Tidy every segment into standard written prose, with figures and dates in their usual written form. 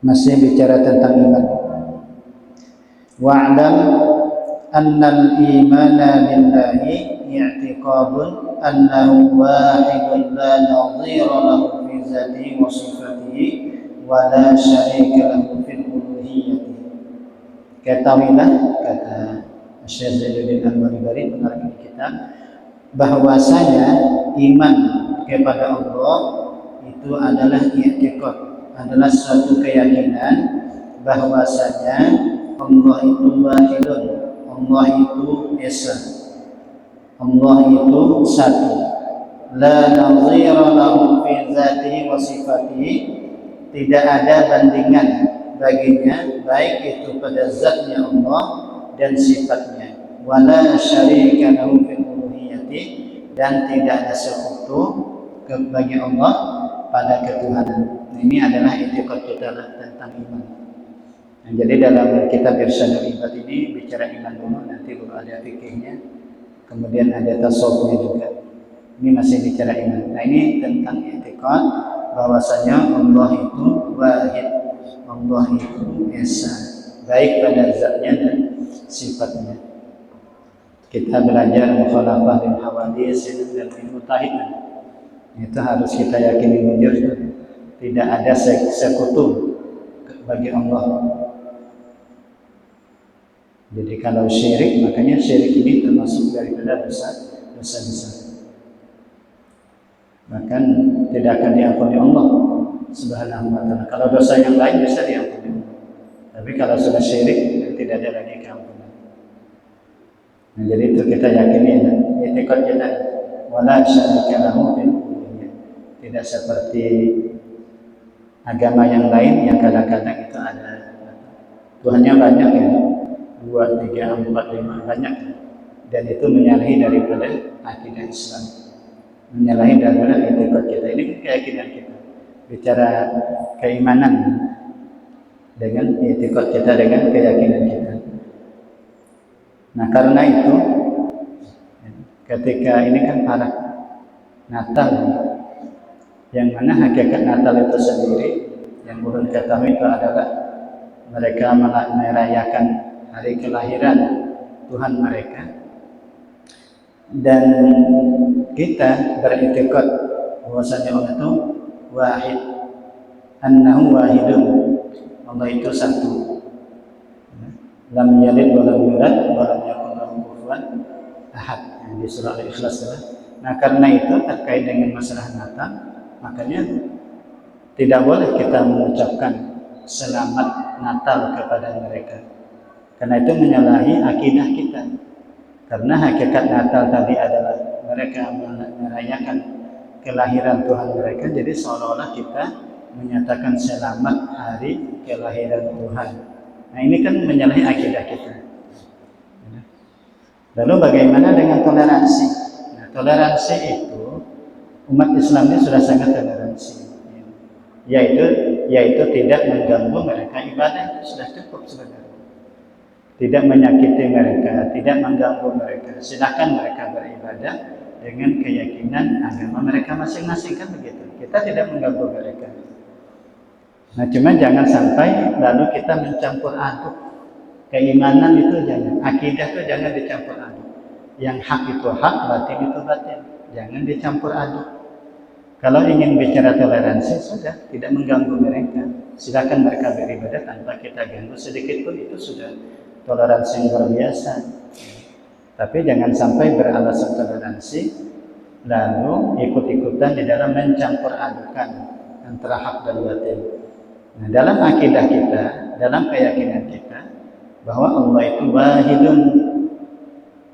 Masih bicara tentang iman. Wa'lam annal imana billahi i'tiqadun annahu wahidun la nadhira lahu fi dzatihi wa sifatihi wa la syarika lahu fil uluhiyyati. Ketahuilah, kata Syekh Zainuddin Al-Baribari pengarang kitab, bahwasanya iman kepada Allah itu adalah i'tiqad, adalah suatu keyakinan bahwasanya Allah itu wahidun, Allah itu esa, Allah itu satu, la nadhira lahu fi dzatihi wa sifatihi, tidak ada bandingan baginya baik itu pada zatnya Allah dan sifatnya, wala syarika lahu fil uluhiyyati, dan tidak ada sekutu bagi Allah pada ketuhanan. Ini adalah i'tiqad kita tentang iman. Nah, jadi dalam kitab Irsyadul Ibad ini bicara iman dulu, nanti baru ada fikihnya, kemudian ada tasawufnya juga. Ini masih bicara iman. Nah, ini tentang i'tiqad bahwasanya Allah itu wahid, Allah itu esa, baik pada zatnya dan sifatnya. Kita belajar mukhalafah dan hawadis dan ilmu tauhid. Itu harus kita yakini jujur, tidak ada sekutu bagi Allah. Jadi kalau syirik, makanya syirik ini termasuk daripada dosa besar. Bahkan tidak akan diampuni Allah Subhanahu wa ta'ala. Kalau dosa yang lain bisa diampuni, tapi kalau sudah syirik tidak ada lagi keampunan. Nah, jadi itu kita yakini, i'tiqad kita, wala syarika lahu fil uluhiyyah. Tidak seperti agama yang lain yang kadang-kadang itu ada Tuhannya banyak ya, 2, 3, 4, 5, banyak, dan itu menyalahi daripada akidah Islam, menyalahi daripada i'tiqad kita. Ini keyakinan kita, bicara keimanan dengan i'tiqad kita, dengan keyakinan kita. Nah, karena itu ketika ini kan para Natal, yang mana hakikat Natal itu sendiri yang ulun ketahui itu adalah mereka merayakan hari kelahiran Tuhan mereka, dan kita beriktikad bahwasanya Allah itu wahid, annahu wahidun, Allah itu satu, lam yalid wa lam yulad wa lam yakul lahu kufuwan ahad, di surah Al-Ikhlas. Nah, karena itu terkait dengan masalah Natal, makanya tidak boleh kita mengucapkan selamat Natal kepada mereka, karena itu menyalahi akidah kita. Karena hakikat Natal tadi adalah mereka merayakan kelahiran Tuhan mereka, jadi seolah-olah kita menyatakan selamat hari kelahiran Tuhan. Nah, ini kan menyalahi akidah kita. Lalu bagaimana dengan toleransi? Nah, toleransi itu umat Islam ini sudah sangat toleransi, yaitu tidak mengganggu mereka ibadah, itu sudah cukup sebenarnya. Tidak menyakiti mereka, tidak mengganggu mereka. Silakan mereka beribadah dengan keyakinan agama mereka masing-masing, kan begitu. Kita tidak mengganggu mereka. Nah, cuma jangan sampai lalu kita mencampur aduk keimanan itu, jangan. Akidah itu jangan dicampur aduk. Yang hak itu hak, batin itu batin. Jangan dicampur aduk. Kalau ingin bicara toleransi, sudah tidak mengganggu mereka. Silakan mereka beribadah tanpa kita ganggu sedikit pun, itu sudah toleransi yang luar biasa. Tapi jangan sampai beralasan toleransi lalu ikut-ikutan di dalam mencampur adukan antara hak dan batin. Nah, dalam akidah kita, dalam keyakinan kita bahwa Allah itu wahidun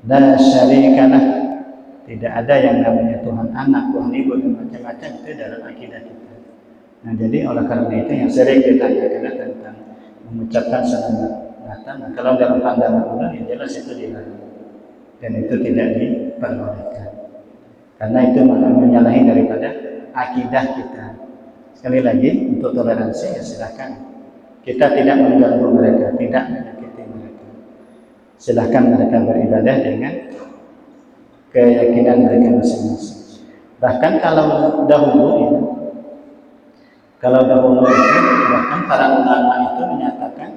la syarikalah, tidak ada yang namanya Tuhan anak, Tuhan ibu dan macam-macam, itu dalam akidah kita. Nah, jadi oleh karena itu yang sering kita tanyakan tentang mengucapkan selamat Natal. Nah, kalau dalam pandangan ulama yang jelas itu dilarang dan itu tidak diperbolehkan, karena itu menyalahi daripada akidah kita. Sekali lagi, untuk toleransi ya silakan. Kita tidak mengganggu mereka, tidak menyakiti mereka. Silakan mereka beribadah dengan keyakinan mereka masing-masing. Bahkan kalau dahulu ya, Kalau dahulu itu bahkan para ulama itu menyatakan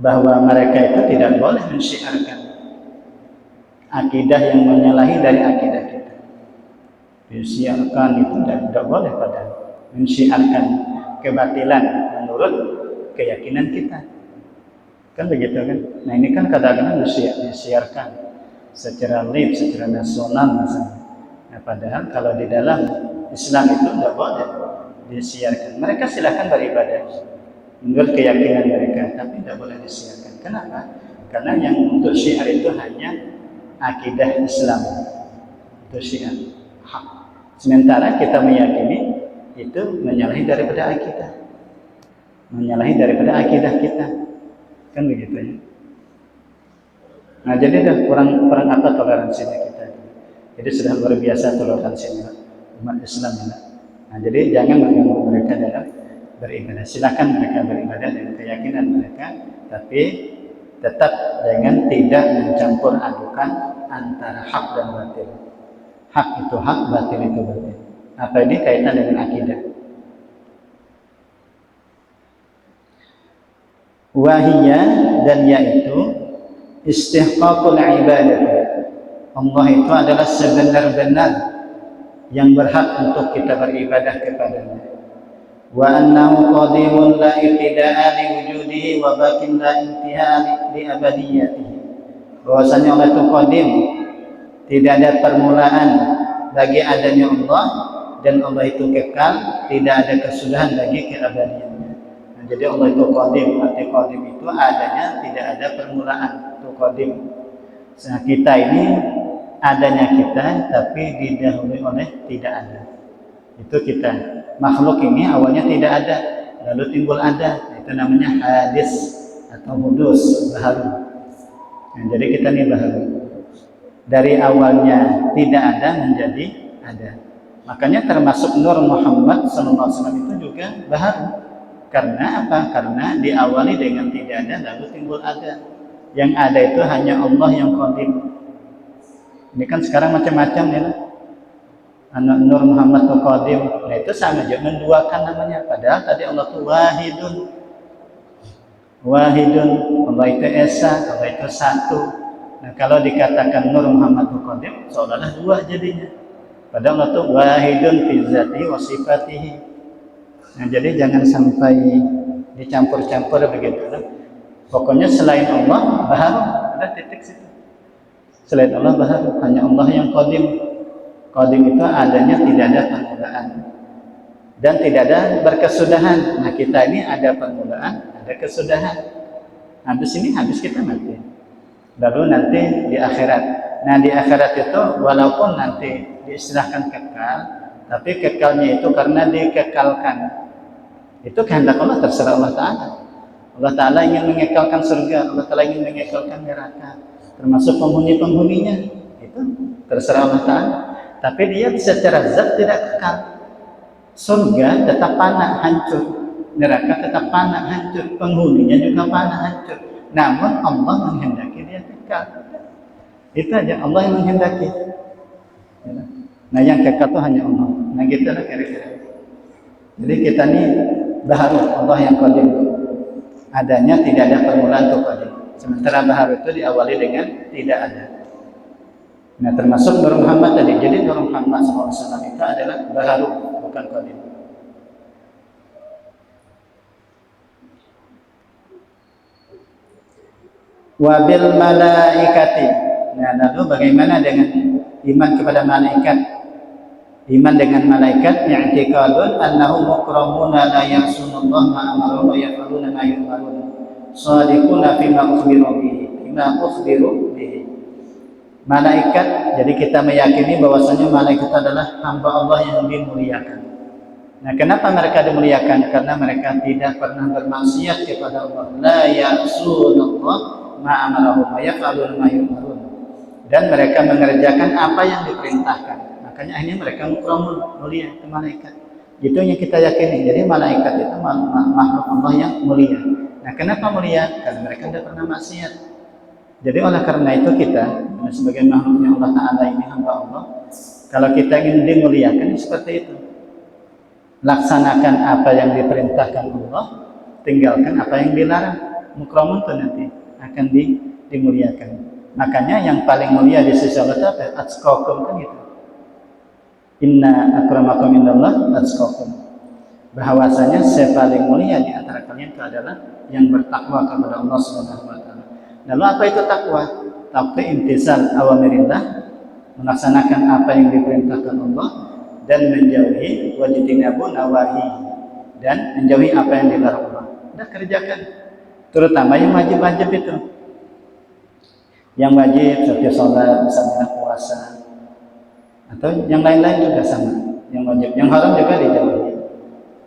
bahwa mereka itu tidak boleh mensyiarkan akidah yang menyalahi dari akidah kita. Mensyiarkan itu tidak boleh pada mensyiarkan kebatilan menurut keyakinan kita. Kan begitu kan? Nah ini kan kadang-kadang disiarkan secara live, secara nasional misalnya. Nah, padahal kalau di dalam Islam itu tidak boleh disiarkan. Mereka silakan beribadah menurut keyakinan mereka, tapi tidak boleh disiarkan. Kenapa? Karena yang untuk syiar itu hanya akidah Islam, itu syiar hak. Sementara kita meyakini itu menyalahi daripada akidah kita, kan begitu ya. Nah jadi dah kurang apa toleransinya kita. Jadi sudah luar biasa toleransinya umat Islam ya. Nah jadi jangan mengganggu mereka dalam beribadah. Silakan mereka beribadah dengan keyakinan mereka, tapi tetap dengan tidak mencampur adukan antara hak dan batil. Hak itu hak, batil itu batil. Apa ini kaitan dengan akidah? Wahiyya, dan yaitu istihqaqul ibadah. Allah itu adalah sebenar-benar yang berhak untuk kita beribadah kepadanya. Wa annahu qadimun la ibtida'a li wujudihi wa baqin la intihaa li abadiyatihi. Bahwasanya Allah itu qadim, tidak ada permulaan bagi adanya Allah, dan Allah itu kekal, tidak ada kesudahan bagi keabadiannya. Nah, jadi Allah itu qadim, arti qadim itu adanya tidak ada permulaan, itu qadim. Nah, kita ini adanya kita tapi didahului oleh tidak ada. Itu kita. Makhluk ini awalnya tidak ada, lalu timbul ada. Itu namanya hadis atau hudus, baharu. Nah, jadi kita ini baharu. Dari awalnya tidak ada menjadi ada. Makanya termasuk Nur Muhammad SAW itu juga baharu. Karena apa? Karena diawali dengan tidak ada lalu timbul ada. Yang ada itu hanya Allah yang qadim. Ini kan sekarang macam-macam ya. Anak Nur Muhammad itu qadim. Nah itu sama aja menduakan namanya. Padahal tadi Allah itu wahidun. Wahidun. Allah itu esa, Allah itu satu. Nah kalau dikatakan Nur Muhammad itu qadim, seolah-olah dua jadinya. Padahal Allah itu wahidun fi dzati wa sifatihi. Nah jadi jangan sampai dicampur-campur begitu. Pokoknya selain Allah baharu, ada titik situ. Selain Allah baharu, hanya Allah yang qadim. Qadim itu adanya tidak ada permulaan dan tidak ada berkesudahan. Nah kita ini ada permulaan, ada kesudahan. Habis ini habis kita mati. Lalu nanti di akhirat. Nah di akhirat itu walaupun nanti diistilahkan kekal, tapi kekalnya itu karena dikekalkan. Itu kehendak Allah, terserah Allah Ta'ala. Allah Ta'ala ingin mengekalkan surga, Allah Ta'ala ingin mengekalkan neraka, termasuk penghuni-penghuninya. Itu terserah Allah Ta'ala. Tapi dia secara zat tidak kekal. Surga tetap panah hancur, neraka tetap panah hancur, penghuninya juga panah hancur. Namun Allah menghendaki dia kekal. Itu aja, Allah yang menghendaki. Nah yang kekal itu hanya Allah. Nah gitu lah kira-kira. Jadi kita ini baharu, Allah yang qadim. Adanya tidak ada permulaan untuk qadim. Sementara baharu itu diawali dengan tidak ada. Nah termasuk Nur Muhammad tadi. Jadi Nur Muhammad SAW itu adalah baharu, bukan qadim. Wabil malaikati. Nah lalu bagaimana dengan iman kepada malaikat? Iman dengan malaikat i'tiqadun annahu mukramuna la ya'sunallaha ma amaru wa yaf'aluna ma yu'marun. Shadiquna fima ukhbiru bihi. Malaikat, jadi kita meyakini bahwasanya malaikat adalah hamba Allah yang dimuliakan. Nah, kenapa mereka dimuliakan? Karena mereka tidak pernah bermaksiat kepada Allah. La ya'sunallaha ma amaru wa yaf'aluna ma yu'marun. Dan mereka mengerjakan apa yang diperintahkan. Makanya akhirnya mereka mukramun, mulia, itu malaikat. Itu yang kita yakini. Jadi malaikat itu makhluk Allah yang mulia. Nah kenapa mulia? Karena mereka tidak pernah maksiat. Jadi oleh karena itu kita sebagai makhluknya Allah Ta'ala ini hamba Allah, kalau kita ingin dimuliakan seperti itu. laksanakan apa yang diperintahkan Allah, tinggalkan apa yang dilarang. Mukramun itu nanti akan dimuliakan. Makanya yang paling mulia di sisi Allah itu apa? Atqakum kan itu. Inna akramakum indallah atqakum. Bahwasanya paling mulia di antara kalian itu adalah yang bertakwa kepada Allah Subhanahu wa taala. Lalu apa itu takwa? Takwa imtisal awamirillah, melaksanakan apa yang diperintahkan Allah dan menjauhi wajtinabu nawahi, dan menjauhi apa yang dilarang Allah. Sudah kerjakan. Terutama yang wajib-wajib itu. Yang wajib seperti sholat, misalnya puasa, atau yang lain-lain juga sama. Yang wajib, yang haram juga dijauhi.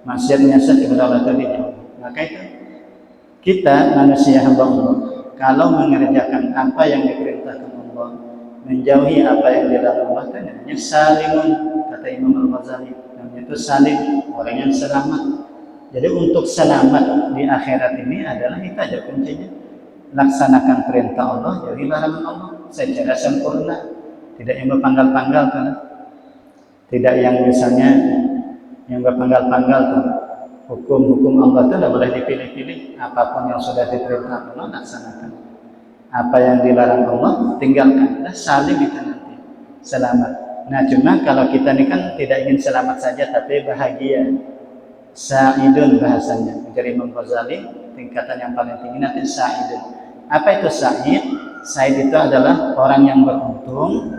Maksiat-maksiat kepada Allah itu dijauhi. Maka itu kita manusia hamba Allah, kalau mengerjakan apa yang diperintahkan Allah, menjauhi apa yang dilarang Allah, itu namanya salimun, kata Imam Al-Ghazali. Namanya itu salim, orang yang selamat. Jadi untuk selamat di akhirat ini adalah itu aja kuncinya. Laksanakan perintah Allah, jauhi larangan Allah secara sempurna, tidak yang berpanggal-panggal kan? Tidak yang misalnya yang berpanggal-panggal tuh. Hukum-hukum Allah itu tidak boleh dipilih-pilih. Apapun yang sudah diperintahkan Allah, laksanakan. Apa yang dilarang Allah, tinggalkan. Nah, salim itu nanti, selamat. Nah, cuma kalau kita ini kan tidak ingin selamat saja, tapi bahagia. Sa'idun bahasanya. Dari Imam Ghazali, tingkatan yang paling tinggi nanti sa'idun. Apa itu sa'id? Sa'id itu adalah orang yang beruntung.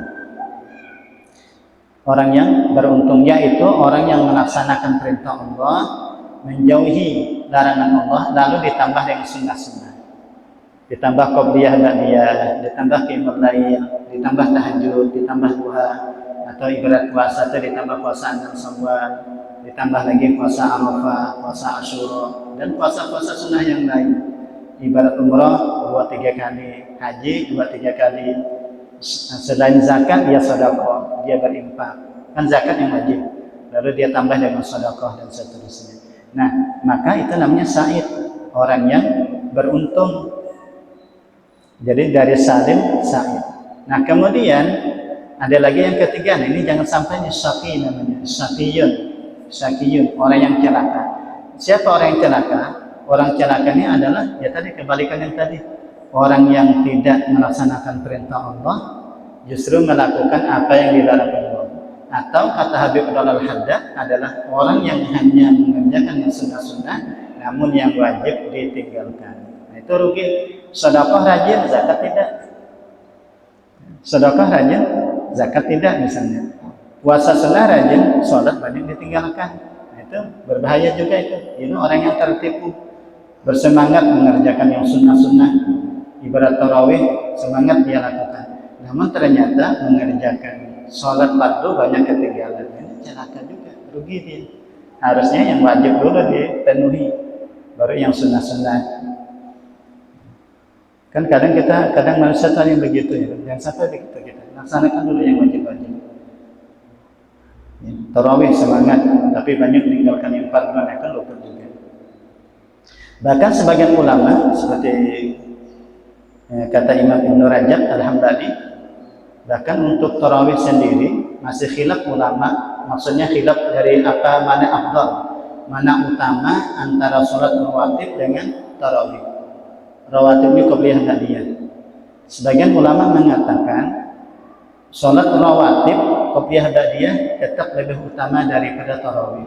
Orang yang beruntung, yaitu orang yang melaksanakan perintah Allah, menjauhi larangan Allah, lalu ditambah dengan sunnah-sunnah. Ditambah qobliyah ba'diyah, ditambah qiyamul lail, ditambah tahajud, ditambah duha, atau ibarat puasa itu ditambah puasa 6 Syawal, ditambah lagi puasa Arafah, puasa Asyura, dan puasa-puasa sunnah yang lain. Ibarat umrah 2-3 kali, haji 2-3 kali. Selain zakat dia sedekah, dia berinfak. Kan zakat yang wajib. Lalu dia tambah dengan sedekah dan seterusnya. Nah, maka itu namanya sa'id, orang yang beruntung. Jadi dari salim, sa'id. Nah, kemudian ada lagi yang ketiga. Nah, ini jangan sampai syaqi namanya, syaqiyun, orang yang celaka. Siapa orang yang celaka? Orang celaka ini adalah ya tadi kebalikan yang tadi. Orang yang tidak melaksanakan perintah Allah, justru melakukan apa yang dilarang Allah. Atau kata Habib Al-Haddad adalah orang yang hanya mengerjakan yang sunnah-sunnah, namun yang wajib ditinggalkan. Nah, itu rugi. Sedekah rajin, zakat tidak. Sedekah rajin, zakat tidak misalnya. Puasa sunnah rajin, sholat banyak ditinggalkan. Nah, itu berbahaya juga itu. Ini orang yang tertipu. Bersemangat mengerjakan yang sunnah-sunnah, ibarat tarawih, semangat dia lakukan. Namun ternyata mengerjakan sholat fardu banyak ketinggalan. Ini celaka juga, rugi dia. Harusnya yang wajib dulu dipenuhi, baru yang sunnah-sunnah. Kan kadang manusia tadi yang begitu ya. Jangan sampai begitu kita. Laksanakan dulu yang wajib-wajib. Ya, tarawih semangat, tapi banyak meninggalkan yang fardu, kan lupa juga. Bahkan sebagian ulama seperti kata Imam Ibn Rajab Al-Hambali, bahkan untuk tarawih sendiri masih khilaf ulama, maksudnya khilaf dari apa mana afdal, mana utama antara sholat rawatib dengan tarawih. Rawatib ini qobliyah ba'diyah. Sebagian ulama mengatakan sholat rawatib qobliyah ba'diyah tetap lebih utama daripada tarawih.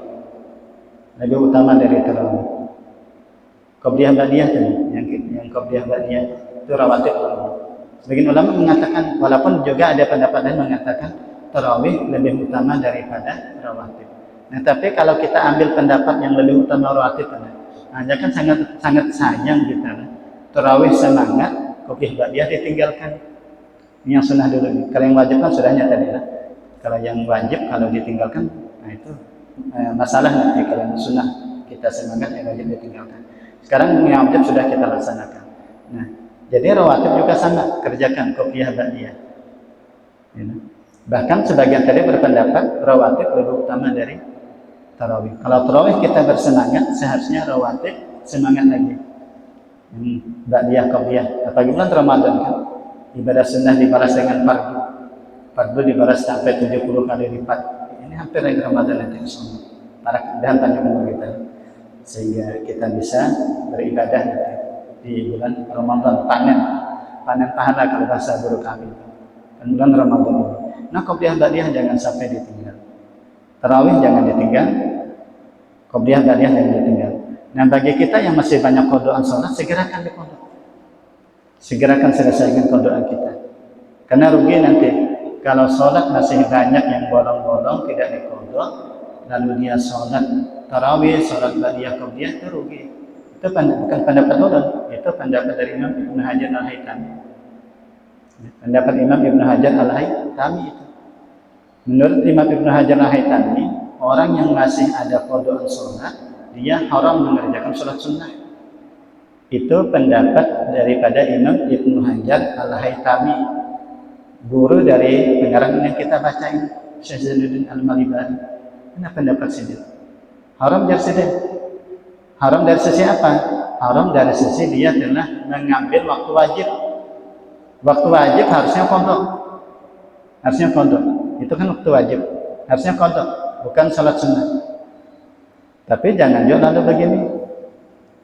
Lebih utama dari tarawih. Qobliyah ba'diyah tadi, yang qobliyah ba'diyah itu rawatib ulama. Sebagian ulama mengatakan, walaupun juga ada pendapat lain mengatakan tarawih lebih utama daripada rawatib. Nah, tapi kalau kita ambil pendapat yang lebih utama rawatib, nah, kan sangat sayang kita. Tarawih semangat, qobliyah ba'diyah ditinggalkan. Ini yang sunnah dulu nih. Kalau yang wajib kan sudahnya tadi lah. Kalau yang wajib kalau ditinggalkan, nah itu masalah nanti. Kalau yang sunnah kita semangat, yang wajib ditinggalkan. Sekarang yang wajib sudah kita laksanakan. Nah, jadi rawatib juga sama, kerjakan qobliyah ba'diyah. Bahkan sebagian tadi berpendapat rawatib lebih utama dari tarawih. Kalau tarawih kita bersemangat, seharusnya rawatib semangat lagi. Ba'diyah qobliyah. Apalagi bulan Ramadan kan, ibadah sunnah dibalas dengan fardu dibalas sampai 70 kali lipat. Ini hampir lagi Ramadan nanti insyaallah. mudah-mudahan panjang umur kita sehingga kita bisa beribadah di bulan Ramadan, panen pahala kalau bahasa guru kami dan bulan Ramadan ini. Nah, qobliyah ba'diyah jangan sampai ditinggal. Tarawih jangan ditinggal, qobliyah ba'diyah jangan ditinggal. Nah, bagi kita yang masih banyak qodaan sholat, segerakan diqodok. Segerakan selesaikan qodaan kita. Karena rugi nanti kalau sholat masih banyak yang bolong-bolong tidak diqodok, lalu dia sholat tarawih, sholat ba'diyah, qobliyah, itu rugi. Itu bukan pendapat ulun, itu pendapat dari Imam Ibnu Hajar Al-Haytami. Pendapat Imam Ibnu Hajar Al-Haytami itu. Menurut Imam Ibnu Hajar Al-Haytami, orang yang masih ada qodaan sholat, dia haram mengerjakan sholat sunnah. Itu pendapat daripada Imam Ibnu Hajar Al-Haytami, guru dari pengarang yang kita baca ini, Syekh Zainuddin Al-Malibari. Kenapa pendapat sini? Haram dari sini. Haram dari sisi apa? Haram dari sisi dia telah mengambil waktu wajib. Waktu wajib harusnya qodok. Harusnya qodok. Itu kan waktu wajib. Harusnya qodok, bukan salat sunnah. Tapi jangan juga lalu begini.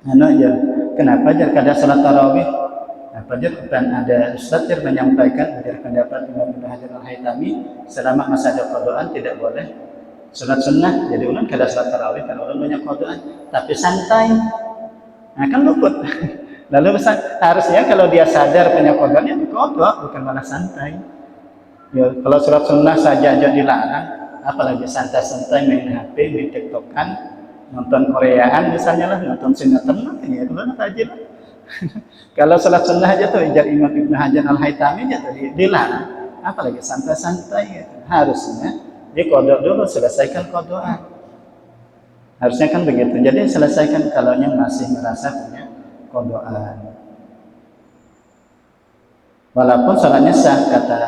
Aja. Kenapa jar kada salat tarawih? Apa jar dan ada ustaz yang menyampaikan dari pendapat Imam Ibnu Hajar Al-Haytami selama masa ada qodaan tidak boleh salat sunnah. Jadi ulun kada salat tarawih kan ulun banyak qodaan, tapi santai. Nah, kan luput. Lalu harusnya kalau dia sadar punya qodaan ya diqodok, bukan malah santai. Ya, kalau salat sunnah saja dilarang, apalagi santai-santai main HP, main TikTokan, nonton Koreaan misalnya lah, nonton sinetron, ya itu kan rajin. Kalau salat sunnah aja tuh ujar Imam Ibnu Hajar Al-Haytami aja tuh dilarang, apalagi santai-santai gitu. Harusnya diqodok dulu, selesaikan qodaan. Harusnya kan begitu. Jadi selesaikan kalau yang masih merasa punya qodaan. Walaupun salatnya sah, kata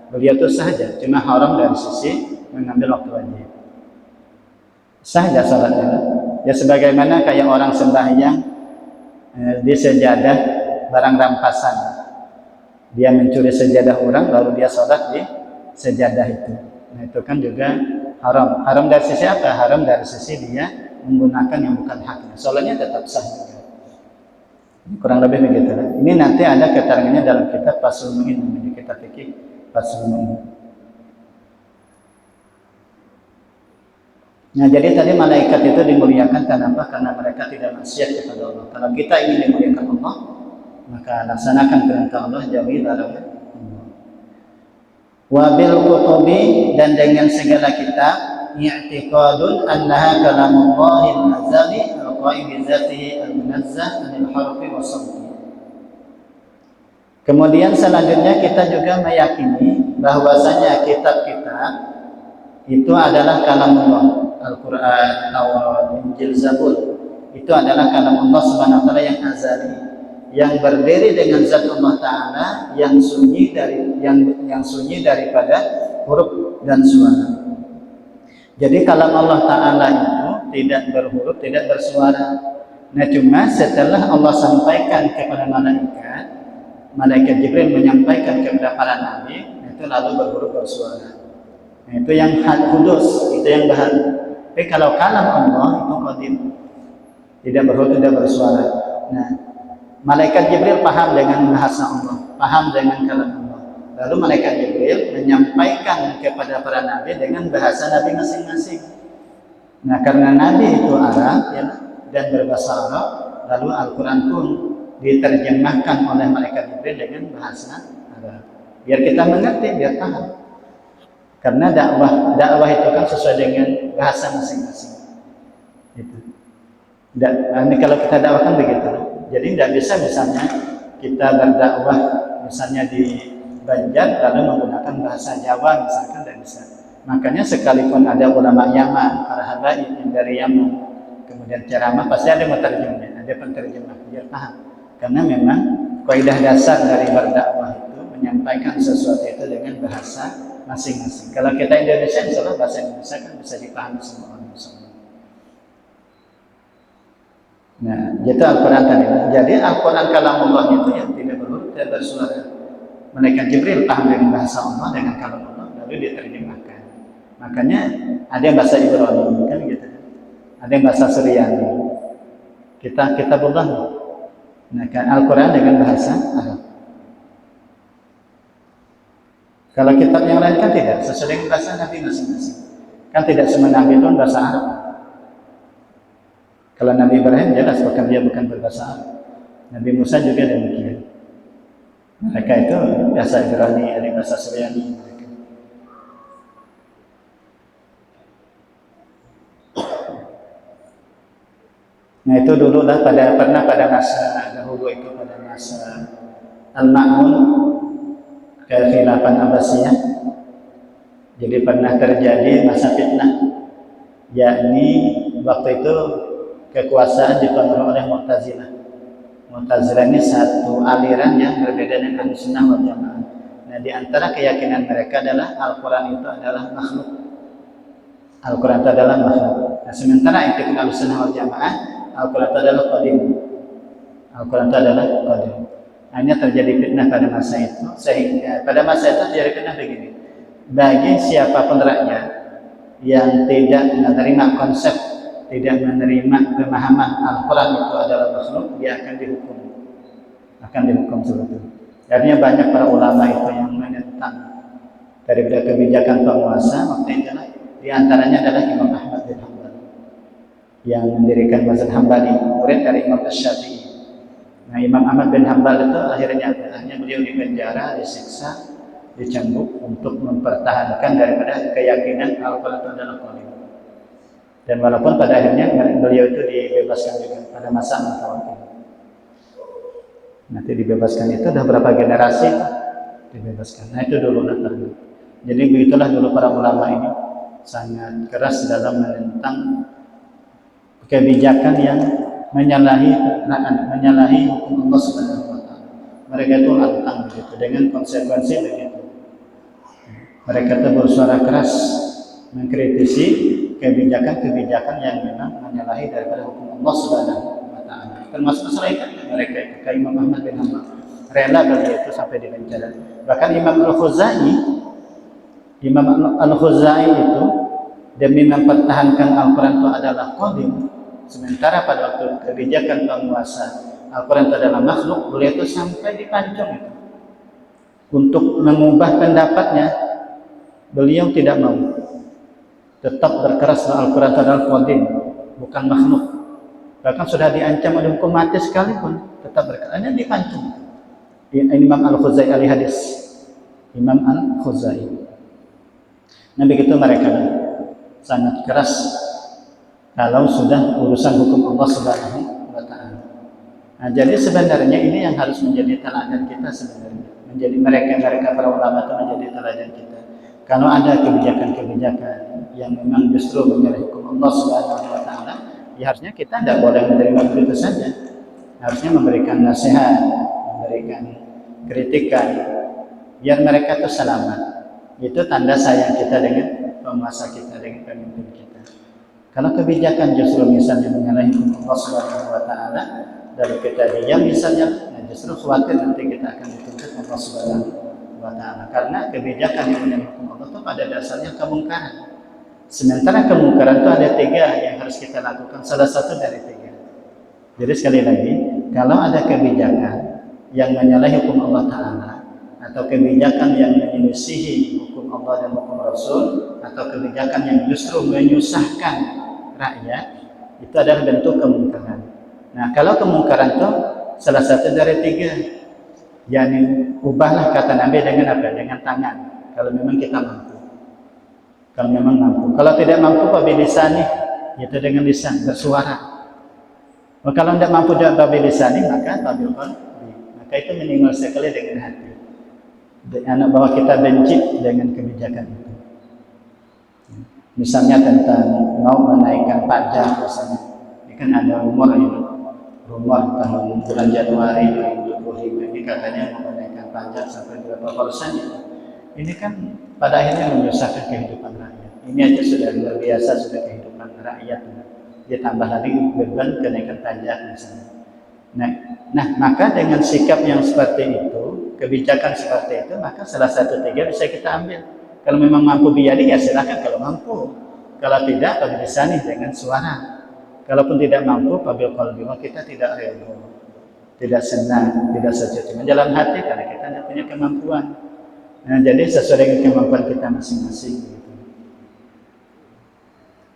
beliau itu sah aja, cuma haram dari sisi mengambil waktu wajib. Sah aja salatnya. Ya sebagaimana kayak orang sembahyang di sejadah barang rampasan. Dia mencuri sejadah orang lalu dia salat di sejadah itu. Nah, itu kan juga haram. Haram dari sisi apa? Haram dari sisi dia menggunakan yang bukan haknya. Salatnya tetap sah juga. Kurang lebih begitu. Ini nanti ada keterangannya dalam kitab Fathul Mu'in, namanya kitab fikih Fathul Mu'in. Nah, jadi tadi malaikat itu dimuliakan kenapa? Karena mereka tidak maksiat kepada Allah. Kalau kita ingin dimuliakan Allah, maka laksanakan perintah Allah, jauhi larangan Allah. Wabil kutubi, dan dengan segala kitab, i'tiqadun annaha kalamullahil azali al-qaim bi dzatihi al-munazzah anil harfi was-sawti. Kemudian selanjutnya kita juga meyakini bahwasanya kitab-kitab itu adalah kalamullah. Al-Quran, Taurat, Injil, Zabur itu adalah kalam Allah Subhanahu wa taala yang azali, yang berdiri dengan zat Allah taala, yang sunyi daripada huruf dan suara. Jadi kalam Allah taala itu tidak berhuruf, tidak bersuara. Nah, cuma setelah Allah sampaikan kepada malaikat Jibril menyampaikan kepada para nabi, itu lalu berhuruf bersuara. Nah, itu yang kudus, itu yang bahagia. Tapi kalau kalam Allah itu qadim, tidak berhuruf, tidak bersuara. Nah, malaikat Jibril paham dengan bahasa Allah, paham dengan kalam Allah. Lalu malaikat Jibril menyampaikan kepada para nabi dengan bahasa nabi masing-masing. Nah, karena nabi itu Arab ya, dan berbahasa Arab, lalu Al-Quran pun diterjemahkan oleh malaikat Jibril dengan bahasa Arab. Biar kita mengerti, biar paham. Karena dakwah itu kan sesuai dengan bahasa masing-masing. Gitu. Ini kalau kita dakwahkan begitu. Jadi tidak bisa misalnya kita berdakwah misalnya di Banjar lalu menggunakan bahasa Jawa misalkan, tidak bisa. Makanya sekalipun ada ulama Yaman, para habaib yang dari Yaman, kemudian ceramah pasti ada penerjemahnya, ada penterjemah biar paham. Karena memang kaidah dasar dari berdakwah itu menyampaikan sesuatu itu dengan bahasa masing-masing. Kalau kita Indonesia, misalnya bahasa Indonesia kan bisa dipahami semua orang semua. Nah, itu Al-Quran tadi. Jadi Al-Quran kalamullah itu yang tidak berhuruf, tidak bersuara. Malaikat Jibril paham dengan bahasa Allah, dengan kalam Allah, lalu diterjemahkan. Makanya ada bahasa Ibrani kan gitu. ada yang bahasa Suryani. Kita Kitabullah. Nah, kan Al-Quran dengan bahasa Arab. Kalau kitab yang lain kan tidak, sesuai dengan bahasa Nabi masing-masing. Kan tidak semua Nabi itu bahasa Arab. Kalau Nabi Ibrahim jelas bukan dia bukan berbahasa Arab. Nabi Musa juga demikian. Mereka itu bahasa Ibrani, ada bahasa Suryani. Nah itu dulu lah pernah pada masa dahulu itu pada masa Al-Ma'mun kekhilafan Abbasiyah. Jadi pernah terjadi masa fitnah, yakni waktu itu kekuasaan dipengaruhi oleh Mu'tazilah. Mu'tazilah ini satu aliran yang berbeda dengan Ahlussunnah wal Jamaah. Nah di antara keyakinan mereka adalah Al-Quran itu adalah makhluk. Al-Quran itu adalah makhluk. Nah sementara ikut Ahlussunnah wal Jamaah, Al-Quran itu adalah qadim. Al-Quran itu adalah qadim. Hanya terjadi fitnah pada masa itu, sehingga pada masa itu terjadi fitnah begini. Bagi siapapun rakyat yang tidak menerima konsep, tidak menerima pemahaman Al-Quran itu adalah makhluk, dia akan dihukum. Akan dihukum sebetulnya. Artinya banyak para ulama itu yang menentang daripada kebijakan penguasa waktu itu. Di antaranya adalah Imam Ahmad bin Hanbal yang mendirikan mazhab Hambali, murid dari Imam Asy-Syafi'i. Nah, Imam Ahmad bin Hanbal itu akhirnya beliau dipenjara, disiksa, dicambuk untuk mempertahankan daripada keyakinan Al-Quran adalah qadim. Dan walaupun pada akhirnya beliau itu dibebaskan juga pada masa Mutawakkil. Nanti dibebaskan itu sudah berapa generasi dibebaskan. Nah itu dulu latarnya. Jadi begitulah dulu para ulama ini sangat keras dalam menentang kebijakan yang menyalahi hukum Allah Subhanahu wa taala. Mereka itu lantang begitu dengan konsekuensi begitu. Mereka itu bersuara keras mengkritisi kebijakan-kebijakan yang memang menyalahi daripada hukum Allah Subhanahu wa taala. Termasuk masalah itu mereka itu kayak Imam Ahmad bin Hanbal rela beliau itu sampai di penjara. Bahkan Imam Al-Khuzai itu demi mempertahankan Al-Quran itu adalah qadim. Sementara pada waktu kebijakan penguasa Al-Quran itu adalah makhluk, beliau itu sampai dipancung itu. Untuk mengubah pendapatnya, beliau tidak mau. Tetap berkeras bahwa Al-Quran itu adalah qadim, bukan makhluk. Bahkan sudah diancam oleh hukum mati sekalipun, tetap berkeras. Hanya dipancung. Imam Al-Khuzai ahli hadis. Imam Al-Khuzai. Nah begitu mereka sangat keras kalau sudah urusan hukum Allah Subhanahu wa taala. Nah, jadi sebenarnya ini yang harus menjadi teladan kita sebenarnya. Menjadi mereka para ulama itu menjadi teladan kita. Kalau ada kebijakan-kebijakan yang memang justru menyalahi hukum Allah Subhanahu wa taala, ya harusnya kita tidak boleh menerima begitu saja. Harusnya memberikan nasihat, memberikan kritikan biar mereka itu selamat. Itu tanda sayang kita dengan penguasa kita, dengan pemimpin kita. Kalau kebijakan justru misalnya menyalahi hukum Allah Subhanahu wa taala, dan kita diam misalnya, nah justru khawatir nanti kita akan dituntut Allah Subhanahu wa taala. Karena kebijakan yang menyalahi hukum Allah itu pada dasarnya kemungkaran. Sementara kemungkaran itu ada 3 yang harus kita lakukan, salah satu dari 3. Jadi sekali lagi, kalau ada kebijakan yang menyalahi hukum Allah taala atau kebijakan yang menyelisihi hukum Allah dan hukum Rasul, atau kebijakan yang justru menyusahkan rakyat, itu adalah bentuk kemungkaran. Nah, kalau kemungkaran itu salah satu dari 3, yakni ubahlah kata Nabi dengan apa? Dengan tangan. Kalau memang kita mampu. Kalau memang mampu. Kalau tidak mampu, bilisan, itu dengan lisan bersuara. Kalau tidak mampu dengan bilisan, maka bil qalbi. Maka itu minimal sekali dengan hati. Bahwa kita benci dengan kebijakan itu. Misalnya tentang mau menaikkan pajak misalnya. Ini kan ada rumor tahun bulan Januari 2025 ini katanya mau menaikkan pajak sampai berapa persen. Ini kan pada akhirnya menyusahkan kehidupan rakyat. Ini aja sudah luar biasa sudah kehidupan rakyat. Dia tambah lagi beban kenaikan pajak misalnya. Nah, maka dengan sikap yang seperti itu, kebijakan seperti itu, maka salah satu 3 bisa kita ambil. Kalau memang mampu biaya, ya silakan kalau mampu. Kalau tidak, kalau bisa nih dengan suara. Kalaupun tidak mampu, pabil qalbi, kita tidak ridho, tidak senang, tidak setuju. Cuma dalam hati karena kita tidak punya kemampuan. Nah, jadi sesuai dengan kemampuan kita masing-masing. Gitu.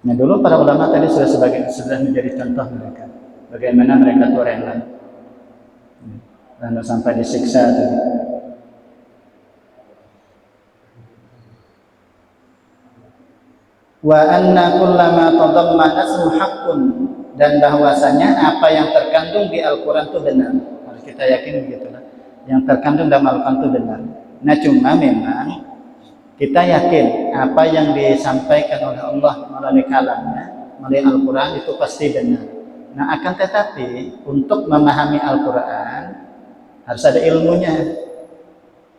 Nah, dulu para ulama tadi sudah menjadi contoh mereka. Bagaimana mereka itu rela, sampai disiksa tadi. Wa anna kullama tadammanathu haqqun, dan bahwasanya apa yang terkandung di Al-Qur'an itu benar. Harus kita yakin begitulah. Yang terkandung dalam Al-Qur'an itu benar. Nah, cuma memang kita yakin apa yang disampaikan oleh Allah melalui kalamnya, melalui Al-Qur'an itu pasti benar. Nah, akan tetapi untuk memahami Al-Qur'an harus ada ilmunya.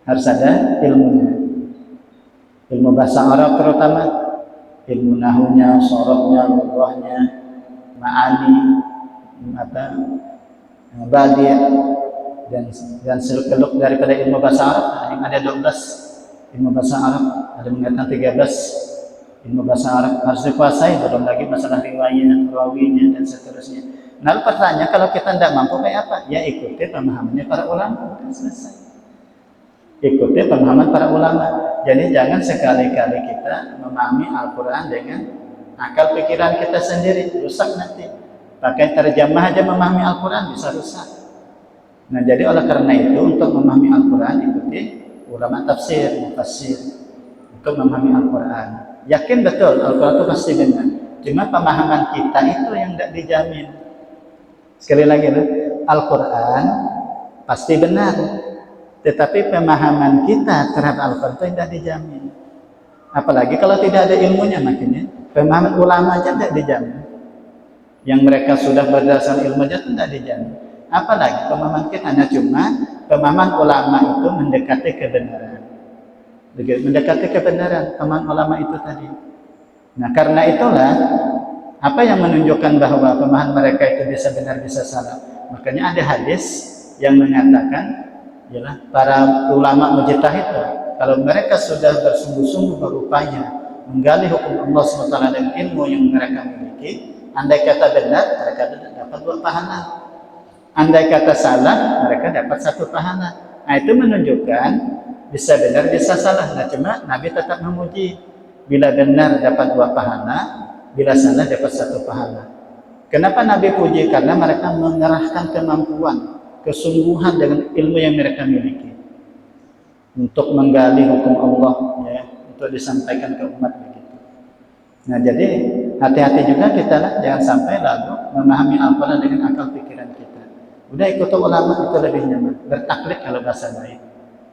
Harus ada ilmunya. Ilmu bahasa Arab terutama, ilmu nahunya, sorofnya, lughahnya, ma'ani, badi' dan seluk-beluk daripada ilmu bahasa Arab. Yang ada 12 ilmu bahasa Arab, ada mengatakan 13 ilmu bahasa Arab harus dikuasai, belum lagi masalah riwayat, rawinya dan seterusnya. Nah, pertanyaan kalau kita tidak mampu kayak apa? Ya ikuti pemahamannya para ulama, dan selesai. Ikuti pemahaman para ulama. Jadi jangan sekali-kali kita memahami Al-Quran dengan akal pikiran kita sendiri, rusak nanti. Pakai terjemah aja memahami Al-Quran bisa rusak. Nah, jadi oleh karena itu untuk memahami Al-Quran ikuti ulama tafsir, mufassir untuk memahami Al-Quran. Yakin betul Al-Quran itu pasti benar. Cuma pemahaman kita itu yang tidak dijamin. Sekali lagi, Al-Quran pasti benar. Tetapi pemahaman kita terhadap Al-Quran itu tidak dijamin. Apalagi kalau tidak ada ilmunya, makanya pemahaman ulama aja tidak dijamin. Yang mereka sudah berdasarkan ilmu aja tidak dijamin. Apalagi pemahaman kita, hanya cuma pemahaman ulama itu mendekati kebenaran. Mendekati kebenaran, pemahaman ulama itu tadi. Nah, karena itulah apa yang menunjukkan bahwa pemahaman mereka itu bisa benar bisa salah. Makanya ada hadis yang mengatakan, yalah, para ulama mujtahid kalau mereka sudah bersungguh-sungguh berupaya menggali hukum Allah SWT dan ilmu yang mereka miliki, andai kata benar mereka dapat 2 pahala, andai kata salah mereka dapat 1 pahala. Nah, itu menunjukkan bisa benar bisa salah. Nah, cuma Nabi tetap memuji, bila benar dapat 2 pahala, bila salah dapat 1 pahala. Kenapa Nabi puji? Karena mereka mengerahkan kemampuan, kesungguhan dengan ilmu yang mereka miliki untuk menggali hukum Allah, ya, untuk disampaikan ke umat begitu. Nah, jadi hati-hati juga kita lah, jangan sampai lalu memahami Al-Quran dengan akal pikiran kita. Udah ikut ulama itu lebih nyaman. Bertaklid kalau bahasa baik.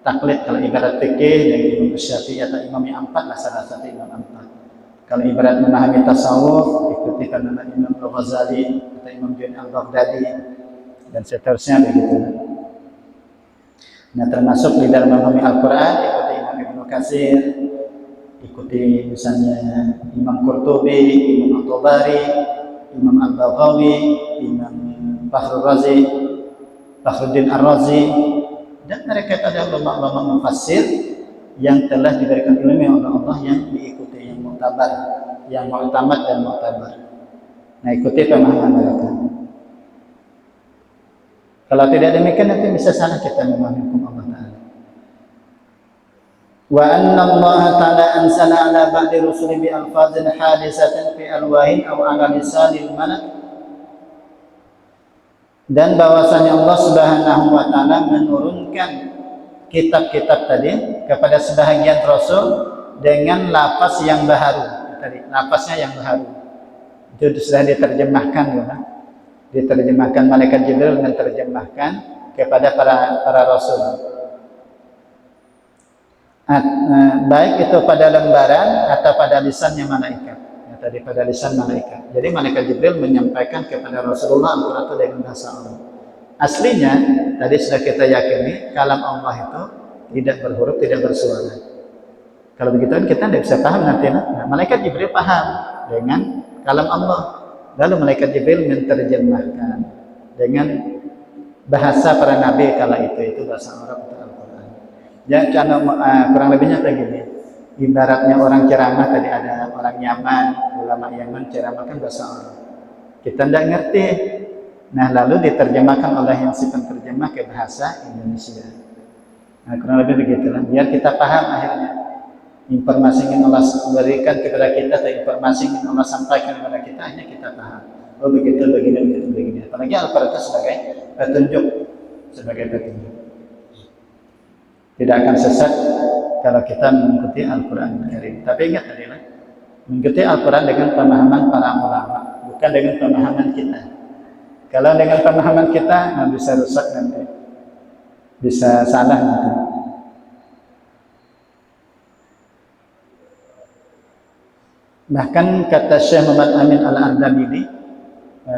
Taklid kalau ibarat fikih dari Imam Syafi'i atau Imam yang 4 lah, salah satu Imam 4. Kalau ibarat memahami tasawuf, ikuti karena Imam Al-Ghazali atau Imam Junaid Al-Baghdadi dan seterusnya begitu. Nah, termasuk di dalam memahami Al-Quran, ikuti Imam Ibnu Katsir, ikuti misalnya Imam Qurtubi, Imam At-Tabari, Imam Al-Baghawi, Imam Fakhruddin Ar-Razi, dan mereka adalah ulama-ulama mufassir yang telah diberikan ilmu oleh Allah yang diikuti, yang mu'tabar, yang mu'tamad dan mu'tabar. Nah, ikuti pemahaman mereka. Kalau tidak demikian nanti bisa salah kita memahami hukum Allah Ta'ala. Wa anna Allah Ta'ala ansala ala ba'di rusuli bi alfazin hadisatin fi alwahin aw ala lisanil malak. Dan bahwasanya Allah Subhanahu wa Ta'ala menurunkan kitab-kitab tadi kepada sebahagian rasul dengan lafaz yang baharu. Tadi lafaznya yang baharu. Itu sudah diterjemahkan, ya. Diterjemahkan malaikat Jibril menerjemahkan kepada para rasul. Baik itu pada lembaran atau pada lisannya malaikat. Ya, tadi pada lisan malaikat. Jadi malaikat Jibril menyampaikan kepada Rasulullah Al-Quran itu dengan bahasa Allah. Aslinya tadi sudah kita yakini kalam Allah itu tidak berhuruf, tidak bersuara. Kalau begitu kan kita tidak bisa paham nanti. Nah, malaikat Jibril paham dengan kalam Allah. Lalu malaikat Jibril menerjemahkan dengan bahasa para nabi kala itu bahasa Arab atau Al-Quran. Ya, kurang lebihnya begini. Ibaratnya orang ceramah, tadi ada orang Yaman, ulama Yaman ceramahkan bahasa Arab. kita tidak ngerti. Nah, lalu diterjemahkan oleh yang si penterjemah ke bahasa Indonesia. Nah, kurang lebih begitulah. Biar kita paham akhirnya. Informasi yang Allah berikan kepada kita atau informasi yang Allah sampaikan kepada kita, hanya kita paham. Oh begitu, begini, begitu, begini. Apalagi Al-Quran itu sebagai petunjuk. Sebagai petunjuk. Tidak akan sesat kalau kita mengikuti Al-Quran Karim. Tapi ingat adalah mengikuti Al-Quran dengan pemahaman para ulama, bukan dengan pemahaman kita. Kalau dengan pemahaman kita, bisa rusak nanti, bisa salah nanti. Bahkan kata Syekh Muhammad Amin Al-Ardabili,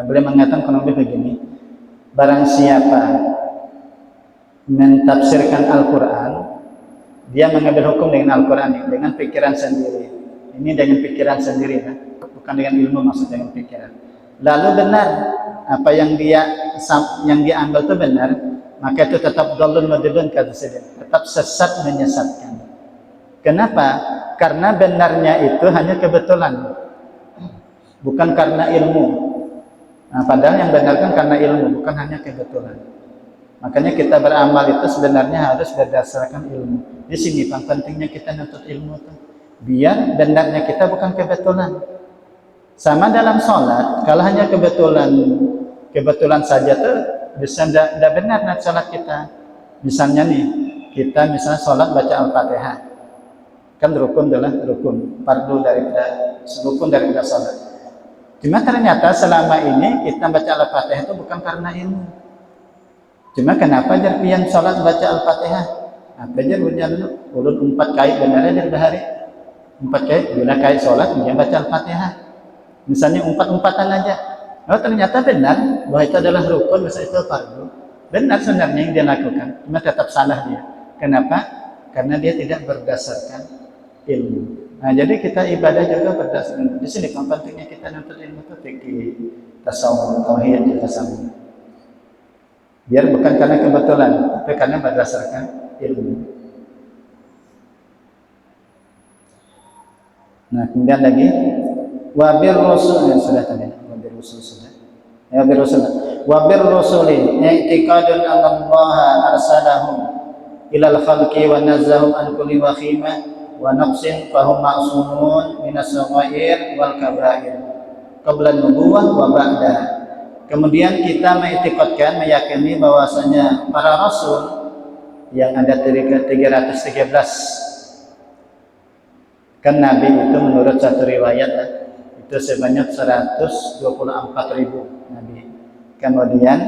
beliau mengatakan kurang lebih begini, barang siapa mentafsirkan Al-Quran, dia mengambil hukum dengan Al-Quran dengan pikiran sendiri. Ini dengan pikiran sendiri, bukan dengan ilmu, maksud dengan pikiran. Lalu benar apa yang dia ambil itu benar, maka itu tetap dhalun madlun kata saya, tetap sesat menyesatkan. Kenapa? Karena benarnya itu hanya kebetulan, bukan karena ilmu. Nah, padahal yang benar kan karena ilmu, bukan hanya kebetulan. Makanya kita beramal itu sebenarnya harus berdasarkan ilmu. Di sini pentingnya kita nuntut ilmu tuh, biar benarnya kita bukan kebetulan. Sama dalam sholat, kalau hanya kebetulan saja tuh bisa tidak benar nanti sholat kita. Misalnya nih, kita misalnya sholat baca Al-Fatihah, kan rukun adalah rukun, fardu daripada sholat. Cuma ternyata selama ini kita baca Al-Fatihah itu bukan karena ilmu. Cuma kenapa jar pian sholat baca Al-Fatihah? Apa jar ulun 4 kali benarnya jar bahari. 4 kali bila kali sholat dia baca Al-Fatihah. Misalnya 4-4an aja. Oh ternyata benar bahwa itu adalah rukun, misalnya itu fardu. Benar sebenarnya yang dia lakukan, cuma tetap salah dia. Kenapa? Karena dia tidak berdasarkan ilmu. Nah, jadi kita ibadah juga berdasarkan. Di sini pentingnya kita nuntut ilmu itu fikih, tasawuf, tauhid, tasawuf. Biar bukan karena kebetulan, tapi karena berdasarkan ilmu. Nah, kemudian lagi wabir rasul yang sudah tadi, wabir rasul sudah. Ya wabir rasul. Wabir rasulin i'tiqadun Allah arsalahum ilal khalqi wa nazzahum an kulli wakhimah wa naqsin fahum ma'sumun minas saghair wal kabair qabla nubuwah wa ba'da. Kemudian kita mengiktikadkan, meyakini bahwasanya para rasul yang ada 313 kan nabi itu menurut satu riwayat itu sebanyak 124.000 nabi. Kemudian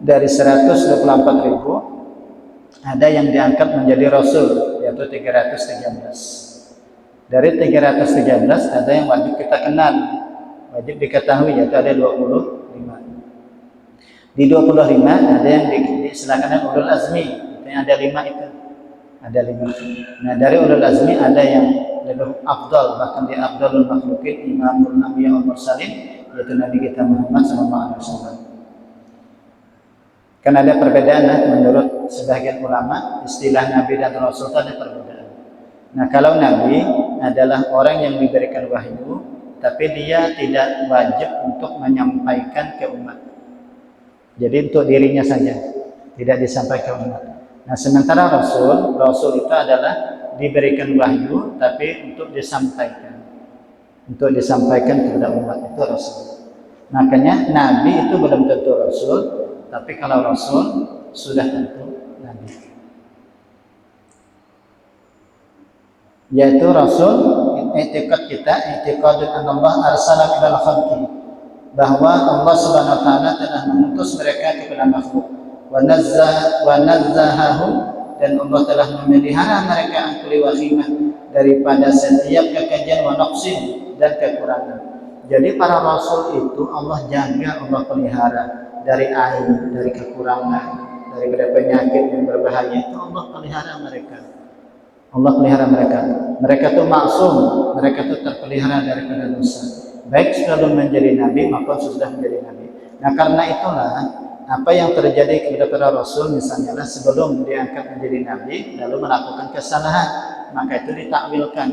dari 124.000 ada yang diangkat menjadi rasul, yaitu 313. Dari 313 ada yang wajib kita kenal, wajib diketahui, yaitu ada 25. Di 25 ada yang diistilahkan ulul azmi, yang ada 5 itu. Ada 5. Nah, dari ulul azmi ada yang lebih afdal, bahkan dia afdalul makhlukin, imamul anbiya wal mursalin, yaitu Nabi kita Muhammad sallallahu alaihi wasallam. Kan ada perbedaan menurut sebagian ulama, istilah Nabi dan Rasul itu ada perbedaan. Nah, kalau Nabi adalah orang yang diberikan wahyu, tapi dia tidak wajib untuk menyampaikan ke umat. Jadi untuk dirinya saja, tidak disampaikan ke umat. Nah, sementara Rasul itu adalah diberikan wahyu, tapi untuk disampaikan. Untuk disampaikan kepada umat, itu Rasul. Makanya Nabi itu belum tentu Rasul, tapi kalau Rasul sudah tentu Nabi. Yaitu Rasul, i'tiqad kita, i'tiqadun Allah arsalah ilal khalqi, bahwa Allah Subhanahu wa taala telah mengutus mereka kepada makhluk. Wa nazzahahum, dan Allah telah memelihara mereka an kulli wakhimah, daripada setiap kekejian wa naqsin dan kekurangan. Jadi para rasul itu Allah jaga, Allah pelihara dari aib, dari kekurangan, daripada penyakit yang berbahaya, itu Allah pelihara mereka. Allah pelihara mereka. Mereka itu maksum, mereka itu terpelihara daripada dosa. Baik sebelum menjadi nabi maupun sudah menjadi nabi. Nah, karena itulah apa yang terjadi kepada para rasul, misalnya sebelum diangkat menjadi nabi lalu melakukan kesalahan, maka itu ditakwilkan.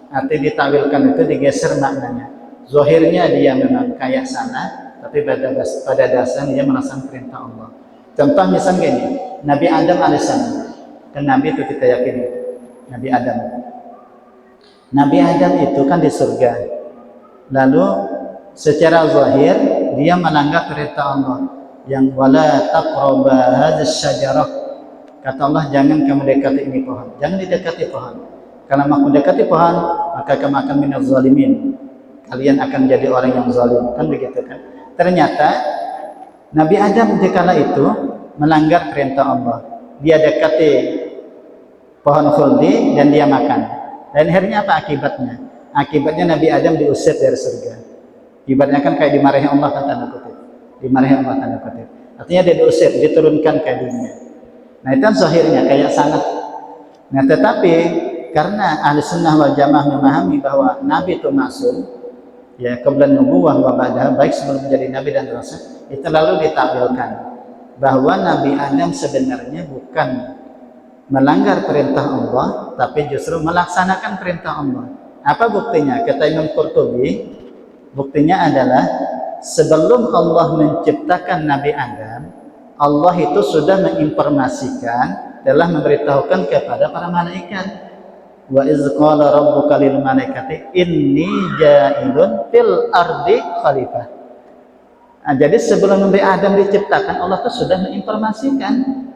Arti ditakwilkan itu digeser maknanya. Zahirnya dia memang kayak salah, tapi pada dasarnya dia melaksanakan perintah Allah. Contoh misalnya gini, Nabi Adam alaihissalam, kan Nabi itu kita yakini, Nabi Adam. Nabi Adam itu kan di surga, lalu secara zahir dia melanggar perintah Allah yang wala taqraba hadzal syajarah. Kata Allah, jangan kamu dekati ini pohon, jangan didekati pohon. Karena kamu mendekati pohon, maka kamu akan minaz zalimin. Kalian akan jadi orang yang zalim, kan begitu kan? Ternyata Nabi Adam dikala itu melanggar perintah Allah. Dia dekati pohon khuldi dan dia makan. Dan akhirnya apa akibatnya? Akibatnya Nabi Adam diusir dari surga. Ibaratnya kan kayak dimarahi Allah kan tanda kutip. Dimarahi Allah tanda kutip. Artinya dia diusir, diturunkan ke dunia. Nah itu kan zahirnya kayak salah. Nah tetapi karena ahli sunnah wal jamaah memahami bahwa Nabi itu maksum, ya qablan nubuwah wa ba'daha, baik sebelum menjadi Nabi dan Rasul, itu lalu ditakwilkan bahwa Nabi Adam sebenarnya bukan melanggar perintah Allah, tapi justru melaksanakan perintah Allah. Apa buktinya? Kata Imam Qurtubi, buktinya adalah sebelum Allah menciptakan Nabi Adam, Allah itu sudah menginformasikan, telah memberitahukan kepada para malaikat. Wa iz qala rabbuka lil malaikati inni ja'ilun fil ardi khalifah. Nah, jadi sebelum Nabi Adam diciptakan, Allah itu sudah menginformasikan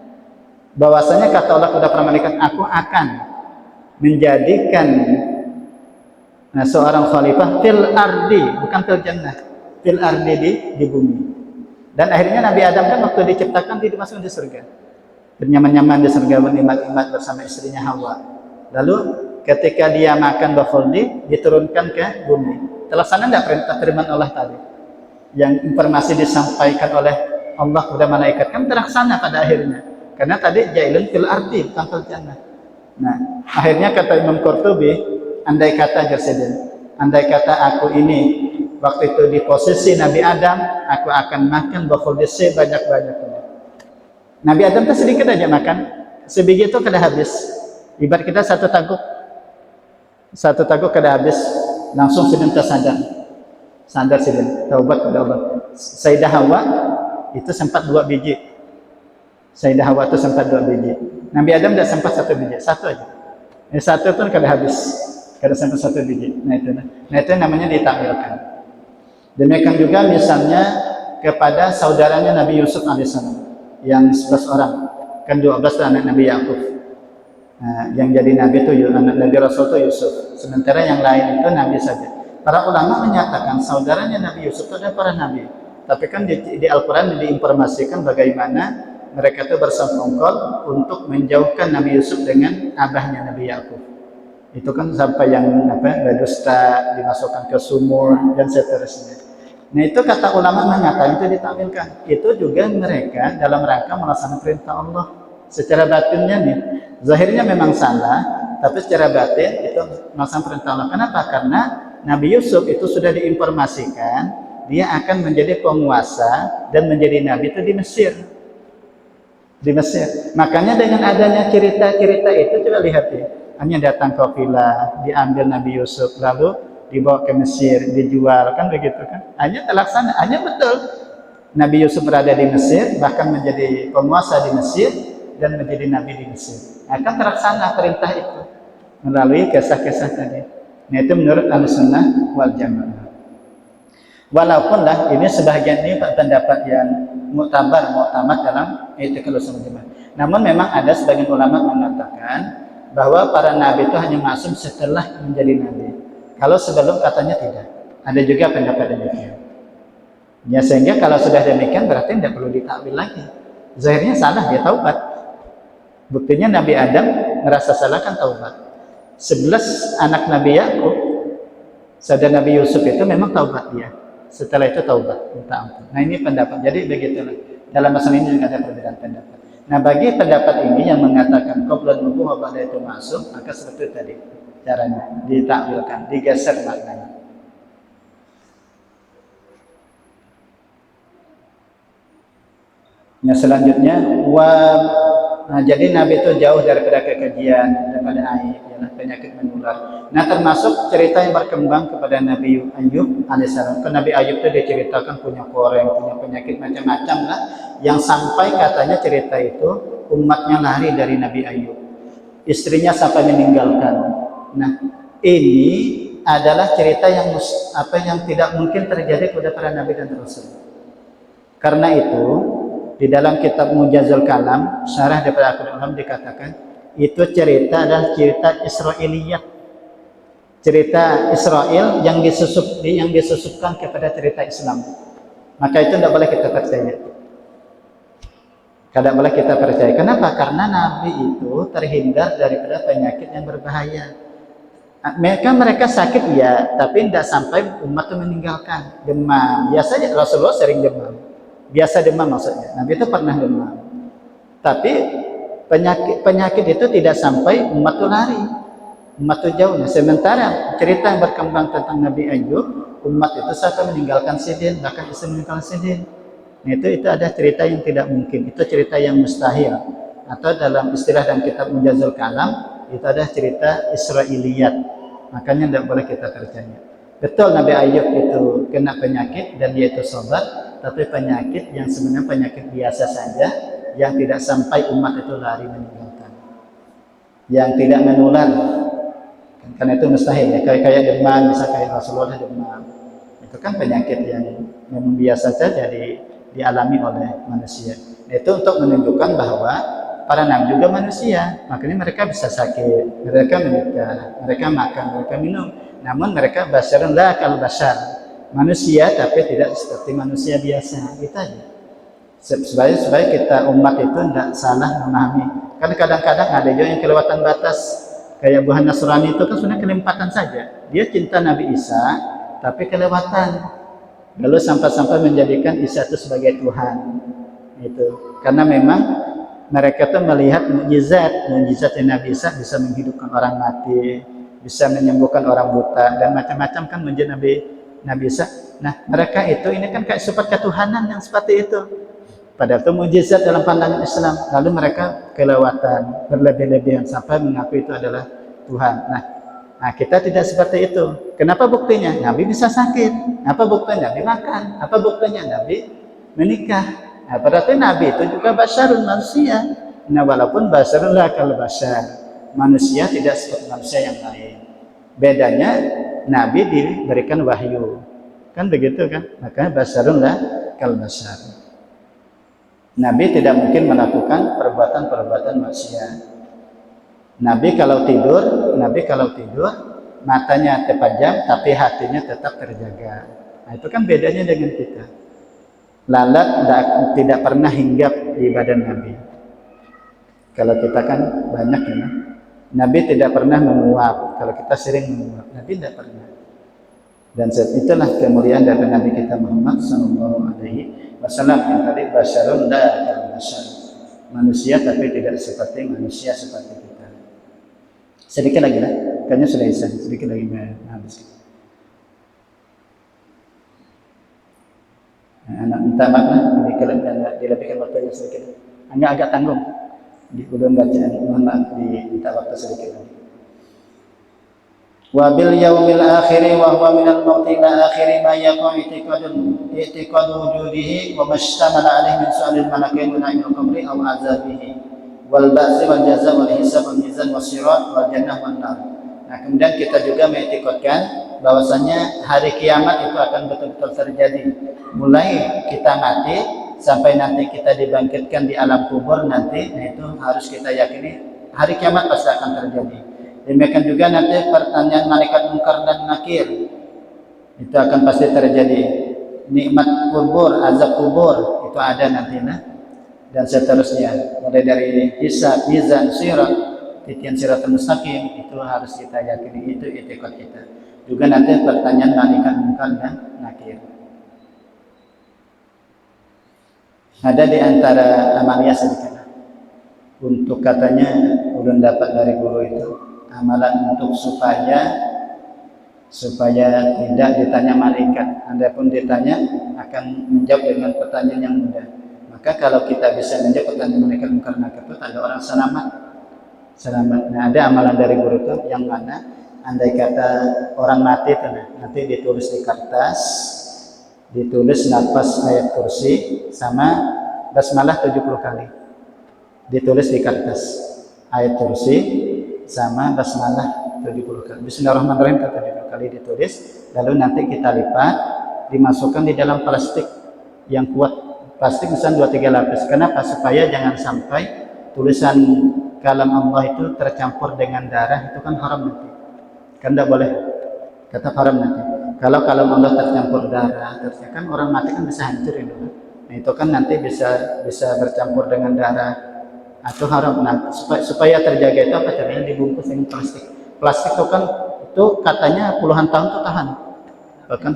bahwasanya kata Allah kepada para malaikat, aku akan menjadikan seorang khalifah fil ardi, bukan fil jannah, fil ardi di bumi. Dan akhirnya Nabi Adam kan waktu diciptakan dia dimasukkan di surga, bernyaman-nyaman di surga, bernikmat-nikmat bersama istrinya Hawa. Lalu ketika dia makan bakhuldi, diturunkan ke bumi. Terlaksana tidak perintah firman Allah tadi yang informasi disampaikan oleh Allah kepada malaikat, kan terlaksana pada akhirnya. Karena tadi jailun fil ardi, bukan fil jannah. Nah, akhirnya kata Imam Qurtubi, andai kata andai kata aku ini waktu itu di posisi Nabi Adam, aku akan makan bakhuldi sebanyak-banyaknya. Nabi Adam itu sedikit aja makan, sebiji itu kada habis. Ibarat kita satu tangkuk kada habis, langsung sedang sadar sedang taubat kepada Allah. Sayyidah Hawa itu sempat 2 biji. Sayyidah Hawa itu sempat 2 biji. Nabi Adam tidak sempat 1 biji, 1 aja. Satu pun kada habis, kada sampai 1 biji. Nah itu namanya ditakwilkan. Demikian juga misalnya kepada saudaranya Nabi Yusuf alaihissalam yang 11 orang, kan 12 anak Nabi Yakub. Nah, yang jadi Nabi itu anak Nabi Rasul itu Yusuf, sementara yang lain itu Nabi saja. Para ulama menyatakan saudaranya Nabi Yusuf itu adalah para Nabi, tapi kan di Al-Quran diinformasikan bagaimana mereka itu bersengkongkol untuk menjauhkan Nabi Yusuf dengan abahnya Nabi Yakub. Itu kan sampai yang berdusta, dimasukkan ke sumur dan seterusnya. Nah itu kata ulama mengatakan itu ditakwilkan. Itu juga mereka dalam rangka melaksanakan perintah Allah. Secara batinnya nih, zahirnya memang salah, tapi secara batin itu melaksanakan perintah Allah. Kenapa? Karena Nabi Yusuf itu sudah diinformasikan dia akan menjadi penguasa dan menjadi nabi itu di Mesir. Di Mesir. Makanya dengan adanya cerita-cerita itu coba lihat ya. Hanya datang ke villa, diambil Nabi Yusuf, lalu dibawa ke Mesir, dijual, kan begitu kan? Hanya terlaksana, hanya betul. Nabi Yusuf berada di Mesir, bahkan menjadi penguasa di Mesir dan menjadi nabi di Mesir. Akan terlaksana perintah itu melalui kisah-kisah tadi. Nah itu menurut Ahlussunnah wal Jamaah. Walaupun lah ini sebagian ini pendapat yang muktamad dalam i'tiqad Ahlussunnah wal Jamaah. Namun memang ada sebagian ulama mengatakan bahwa para nabi itu hanya masuk setelah menjadi nabi. Kalau sebelum katanya tidak. Ada juga pendapat demikian. Ya sehingga kalau sudah demikian berarti tidak perlu ditakwil lagi. Zahirnya salah, dia taubat. Buktinya Nabi Adam merasa salah kan taubat. 11 anak Nabi Yakub, saudara Nabi Yusuf itu memang taubat dia. Setelah itu taubat, minta ampun. Nah ini pendapat. Jadi begitulah. Dalam masalah ini juga ada perbedaan pendapat. Nah bagi pendapat ini yang mengatakan qablan nubuwah pada itu masuk, maka seperti tadi caranya ditakwilkan, digeser maknanya. Yang selanjutnya nah, jadi Nabi itu jauh daripada kekejian, daripada aib, ialah penyakit menular. menular. Nah, termasuk cerita yang berkembang kepada Nabi Ayub alaihissalam. Ke Nabi Ayub itu diceritakan punya koreng, punya penyakit macam-macam lah, yang sampai katanya cerita itu umatnya lari dari Nabi Ayub. Istrinya sampai meninggalkan. Nah, ini adalah cerita yang tidak mungkin terjadi kepada para nabi dan rasul. Karena itu, di dalam kitab Mujazul Kalam, syarah daripada Al-Quran dikatakan, itu cerita adalah cerita Israiliyat. Cerita Israel yang disusupkan kepada cerita Islam. Maka itu tidak boleh kita percaya. Tidak boleh kita percaya. Kenapa? Karena Nabi itu terhindar daripada penyakit yang berbahaya. Mereka sakit ya, tapi tidak sampai umat itu meninggalkan. Demam. Biasanya Rasulullah sering demam. Biasa demam maksudnya. Nabi itu pernah demam. Tapi penyakit itu tidak sampai umat itu lari. Umat itu jauh. Sementara cerita yang berkembang tentang Nabi Ayub, umat itu sampai meninggalkan sidin, bahkan bisa meninggalkan sidin. Itu ada cerita yang tidak mungkin. Itu cerita yang mustahil. Atau dalam istilah dalam kitab Mujazul Kalam, itu ada cerita Israiliyat. Makanya tidak boleh kita percaya. Betul Nabi Ayub itu kena penyakit dan dia itu sabar, tapi penyakit yang sebenarnya penyakit biasa saja, yang tidak sampai umat itu lari meninggalkan. Yang tidak menular. Karena itu mustahil ya. Kayak demam, bisa kayak Rasulullah demam. Itu kan penyakit yang memang biasa saja dialami oleh manusia. Itu untuk menunjukkan bahwa para nabi juga manusia, makanya mereka bisa sakit, mereka menikah, mereka makan, mereka minum. Namun mereka basyarun la kal basyar, manusia tapi tidak seperti manusia biasa. Itu aja. Supaya kita umat itu tidak salah memahami. Kan kadang-kadang ada juga yang kelewatan batas. Kayak Buhan Nasrani itu kan sebenarnya kelempatan saja. Dia cinta Nabi Isa, tapi kelewatan. Lalu sampai-sampai menjadikan Isa itu sebagai Tuhan. Itu karena memang mereka tuh melihat mukjizat Nabi Isa bisa menghidupkan orang mati, bisa menyembuhkan orang buta dan macam-macam kan menjadi Nabi Isa. Nah, mereka ini kan kayak sifat ketuhanan yang seperti itu. Padahal itu mukjizat dalam pandangan Islam. Lalu mereka kelewatan, berlebih-lebihan sampai mengaku itu adalah Tuhan. Nah, kita tidak seperti itu. Kenapa buktinya? Nabi bisa sakit. Apa buktinya? Nabi makan. Apa buktinya? Nabi menikah. Nah, berarti Nabi itu juga basyarun manusia. Nah, walaupun basyarun la kal basyar. Manusia tidak seperti manusia yang lain. Bedanya Nabi diberikan wahyu. Kan begitu kan? Makanya basyarun la kal basyar. Nabi tidak mungkin melakukan perbuatan-perbuatan manusia. Nabi kalau tidur matanya terpejam tapi hatinya tetap terjaga. Nah, itu kan bedanya dengan kita. Lalat tidak pernah hinggap di badan Nabi. Kalau kita kan banyak ya. Nabi tidak pernah menguap. Kalau kita sering menguap, Nabi tidak pernah. Dan itulah kemuliaan dari Nabi kita Muhammad sallallahu alaihi wasallam yang tadi basyarun la kal basyar. Manusia tapi tidak seperti manusia seperti kita. Sedikit lagi lah, kayaknya sudah bisa. Sedikit lagi habis. Anak minta maaf lah, dilebihkan waktunya sedikit. Agak tanggung. Di ulun bacaan, mohon maaf diminta waktu sedikit lagi. Wa bil yaumil akhir wa huwa min al-mauti ila akhir ma yaqa'u i'tiqadu wujudihi wa mastamala alaihi min su'alil malakain wa na'imil qabri aw azabihi wal ba'si wal jaza wal hisab wal mizan was sirat wal jannah wan nar. Nah, kemudian kita juga mengiktikadkan bahwasanya hari kiamat itu akan betul-betul terjadi. Mulai kita mati sampai nanti kita dibangkitkan di alam kubur nanti, nah itu harus kita yakini hari kiamat pasti akan terjadi. Demikian juga nanti pertanyaan malaikat munkar dan nakir itu akan pasti terjadi. Nikmat kubur, azab kubur itu ada nanti dan seterusnya. Mulai dari hisab, mizan, sirat, titian siratul mustaqim itu harus kita yakini, itu i'tiqad kita. Juga nanti pertanyaan malaikat munkar dan nakir. Ada di antara amalia sedikit untuk katanya ulun dapat dari guru itu amalan untuk supaya tidak ditanya malaikat. Adapun ditanya akan menjawab dengan pertanyaan yang mudah. Maka kalau kita bisa menjawab pertanyaan malaikat munkar nakir itu ada orang selamat. Nah, ada amalan dari guru itu yang mana andai kata orang mati itu nanti ditulis di kertas, ditulis nafas ayat kursi sama basmalah 70 kali. Ditulis di kertas ayat kursi sama basmalah 70 kali. Bismillahirrahmanirrahim 70 kali ditulis, lalu nanti kita lipat, dimasukkan di dalam plastik yang kuat. Plastik misalnya 2-3 lapis. Kenapa? Supaya jangan sampai tulisan kalam Allah itu tercampur dengan darah, itu kan haram nanti. Kan tidak boleh. Kata haram nanti. Kalau kalam Allah tercampur darah, ternyata kan orang mati kan bisa hancur itu. Nah, itu kan nanti bisa bercampur dengan darah atau haram. Nah, supaya terjaga itu apa caranya? Dibungkus dengan plastik. Plastik itu kan itu katanya puluhan tahun itu tahan. Bahkan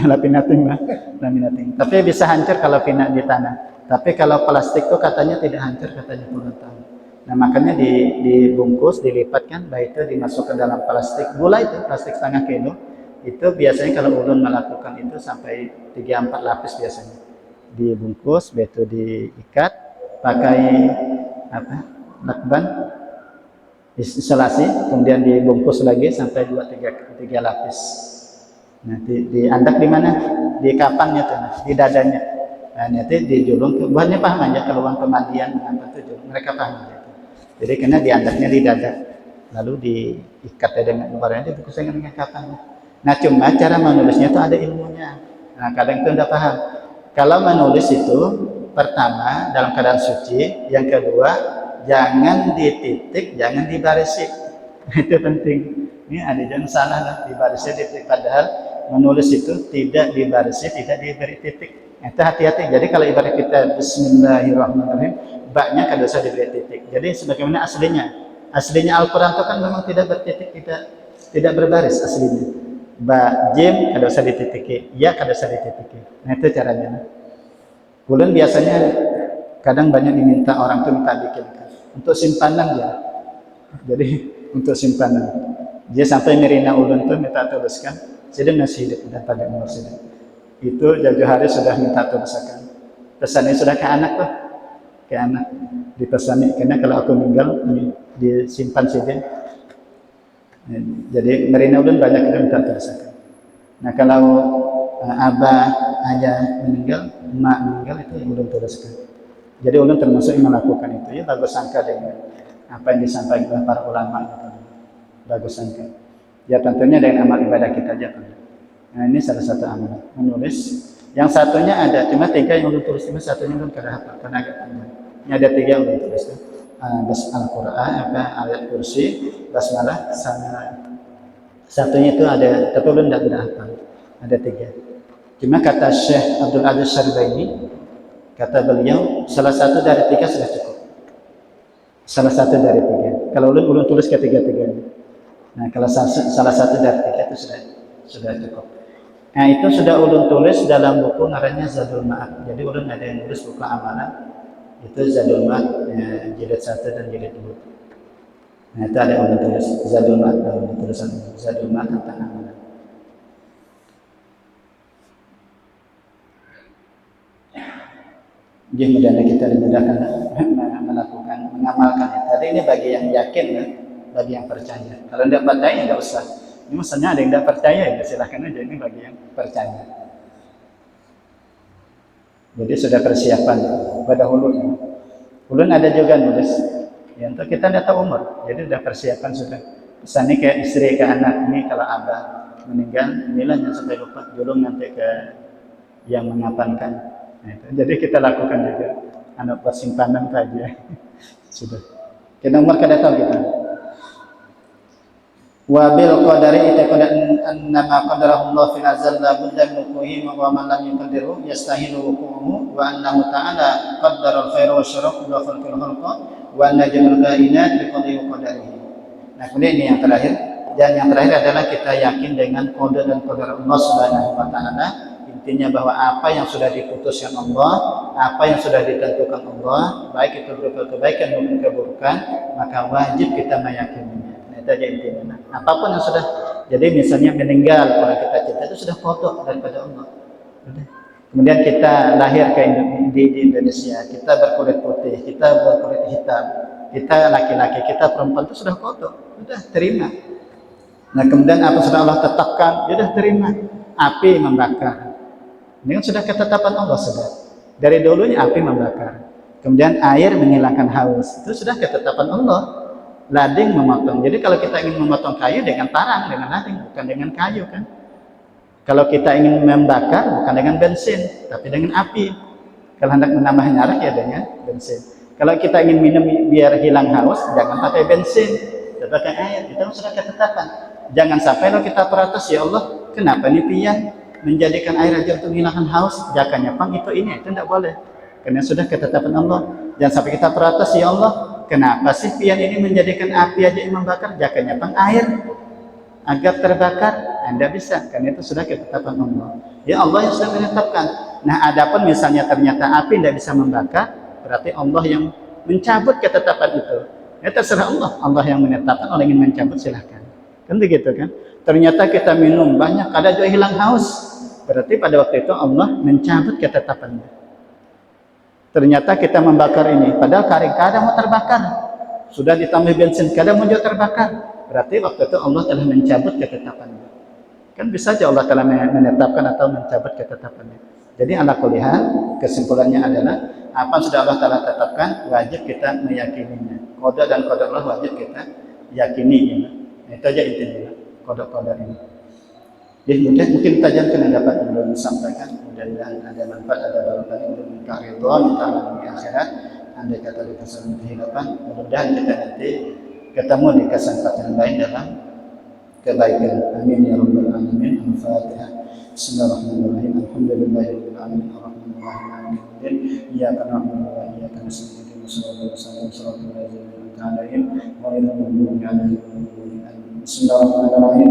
laminating. Tapi bisa hancur kalau pina di tanah. Tapi kalau plastik itu katanya tidak hancur, katanya puluhan tahun. Nah, makanya dibungkus, dilipat kan, baik itu dimasukkan dalam plastik. Gula itu plastik setengah kilo. Itu biasanya kalau ulun melakukan itu sampai 3-4 lapis biasanya. Dibungkus, baik itu diikat pakai apa? Lakban isolasi, kemudian dibungkus lagi sampai 2-3 lapis. Nah, diandak di mana? Di kapannya tuh, di dadanya. Nah, nanti dijulung, buahnya paham aja kalau uang pemandian apa tuh julung, mereka paham aja. Jadi kena diandaknya di dada, lalu diikat dengan barangnya, dibungkusnya dengan kapannya. Nah, cuma cara menulisnya itu ada ilmunya. Nah, kadang itu tidak paham. Kalau menulis itu, pertama dalam keadaan suci, yang kedua jangan dititik, jangan dibarisi. Itu penting. Ini ada jangan salah lah, dibarisi titik, padahal menulis itu tidak dibarisi, tidak diberi titik. Itu hati-hati. Jadi kalau ibarat kita Bismillahirrahmanirrahim, baknya kada usah diberi titik. Jadi sebagaimana aslinya Al-Quran itu kan memang tidak bertitik, tidak berbaris aslinya. Ba, jim kada usah dititiki, ya kada usah dititiki. Nah, itu caranya. Ulun biasanya kadang banyak diminta orang tuh minta bikinkan untuk simpanan ya. Jadi untuk simpanan. Dia sampai Mirina ulun tuh minta tuliskan, sedang masih hidup dan pada umur sedang. Itu jauh hari sudah minta tuliskan. Pesannya sudah ke anak tuh, ke anak dipesani. Karena kalau aku meninggal ini disimpan sedang. Jadi Mirina ulun banyak yang minta tuliskan. Nah, kalau abah, ayah meninggal, emak meninggal, itu ulun tuliskan. Jadi ulun termasuk yang melakukan itu. Ya bagus sangka dengan apa yang disampaikan oleh para ulama itu. Bagus sangka. Ya tentunya dengan amal ibadah kita aja. Nah, ini salah satu amal menulis. Yang satunya ada, cuma 3 yang ulun tulis, cuma satunya belum kada hafal karena agak panjang. Ini ada 3 yang ulun tulis. Al-Quran, ayat kursi, basmalah, sama satunya itu ada, tapi ulun tidak hafal. Ada 3. Cuma kata Syekh Abdul Aziz Syarbaini, kata beliau, salah satu dari 3 sudah cukup. Salah satu dari 3. Kalau ulun tulis ketiga-tiganya. Nah, kalau salah satu dari 3 itu sudah cukup. Nah, itu sudah ulun tulis dalam buku namanya Zadul Ma'ad. Jadi ulun ada yang tulis buku amalan. Itu Zadul Ma'ad, jilid 1 dan jilid 2. Nah, itu ada yang ulun tulis Zadul Ma'ad, dalam tulisan Zadul Ma'ad tentang amalan. Jadi mudah-mudahan kita dimudahkan melakukan, mengamalkan. Tadi ini bagi yang yakin ya. Bagi yang percaya. Kalau tidak percaya tidak usah. Ini misalnya ada yang tidak percaya ya silahkan aja, ini bagi yang percaya. Jadi sudah persiapan pada hulunya. Ulun ada juga nulis. Ya untuk kita tidak tahu umur. Jadi sudah persiapan sudah. Misalnya ke istri, ke anak ini kalau abah meninggal, inilah yang sampai lupa julung nanti ke yang mengapankan. Nah, itu. Jadi kita lakukan juga. Anak persimpanan saja. Sudah. Kita umur kada tahu kita. Wa bil qadari itaqadan annama qadarahu Allah fil azal la budda min wuquhi wa man lam yuqaddiru yastahilu wuquhu wa annahu ta'ala qaddara al-khaira wa syarra wa khalqal khalqa wa anna jamul kainat bi qadri wa qadarihi. Nah, kemudian ini yang terakhir, dan yang terakhir adalah kita yakin dengan qada dan qadar Allah Subhanahu wa taala. Intinya bahwa apa yang sudah diputuskan Allah, apa yang sudah ditentukan Allah, baik itu berupa kebaikan maupun keburukan, maka wajib kita meyakininya. Itu aja intinya. Apapun yang sudah, jadi misalnya meninggal orang kita cinta itu sudah foto daripada Allah. Udah. Kemudian kita lahir di Indonesia, kita berkulit putih, kita berkulit hitam, kita laki-laki, kita perempuan itu sudah kodok, sudah terima. Nah kemudian apa sudah Allah tetapkan, sudah terima. Api membakar, ini kan sudah ketetapan Allah sudah. Dari dulunya api membakar. Kemudian air menghilangkan haus, itu sudah ketetapan Allah. Lading memotong. Jadi kalau kita ingin memotong kayu dengan parang, dengan lading, bukan dengan kayu kan. Kalau kita ingin membakar bukan dengan bensin, tapi dengan api. Kalau hendak menambah nyala ya dengan bensin. Kalau kita ingin minum biar hilang haus, jangan pakai bensin, pakai air. Itu sudah ketetapan. Jangan sampai kalau kita protes, ya Allah, kenapa nih pian menjadikan air aja untuk menghilangkan haus? Jangan pang itu tidak boleh. Karena sudah ketetapan Allah. Jangan sampai kita protes, ya Allah, kenapa sih pian ini menjadikan api aja yang membakar? Jangan pang air agar terbakar. Anda bisa, karena itu sudah ketetapan Allah. Ya Allah yang sudah menetapkan. Nah, adapun misalnya ternyata api tidak bisa membakar, berarti Allah yang mencabut ketetapan itu. Ya terserah Allah. Allah yang menetapkan, Allah ingin mencabut silahkan. Kan begitu kan? Ternyata kita minum banyak, kada juga hilang haus. Berarti pada waktu itu Allah mencabut ketetapannya. Ternyata kita membakar ini, padahal karing kada mau terbakar. Sudah ditambah bensin, kada mau juga terbakar. Berarti waktu itu Allah telah mencabut ketetapannya. Kan bisa saja Allah telah menetapkan atau mencabut ketetapannya. Jadi ala kuliah, kesimpulannya adalah apa sudah Allah telah tetapkan, wajib kita meyakininya. Qada dan qadar Allah wajib kita yakini. Ya. Itu aja intinya kodok-kodok ini. Jadi mungkin tajian yang dapat belum disampaikan, mudah-mudahan ada manfaat, ada barokah untuk minta ridho, minta di akhirat. Andai kata di kesempatan kehidupan, mudah-mudahan kita nanti ketemu di kesempatan lain dalam kebaikan. Amin ya rabbal alamin. Al-Fatihah. Bismillahirrahmanirrahim. Alhamdulillahirabbil alamin. Arrahmanirrahim. Maliki yaumiddin. Iyyaka na'budu wa iyyaka nasta'in. Shiratal ladzina an'amta 'alaihim ghairil maghdubi 'alaihim waladdallin. Bismillahirrahmanirrahim.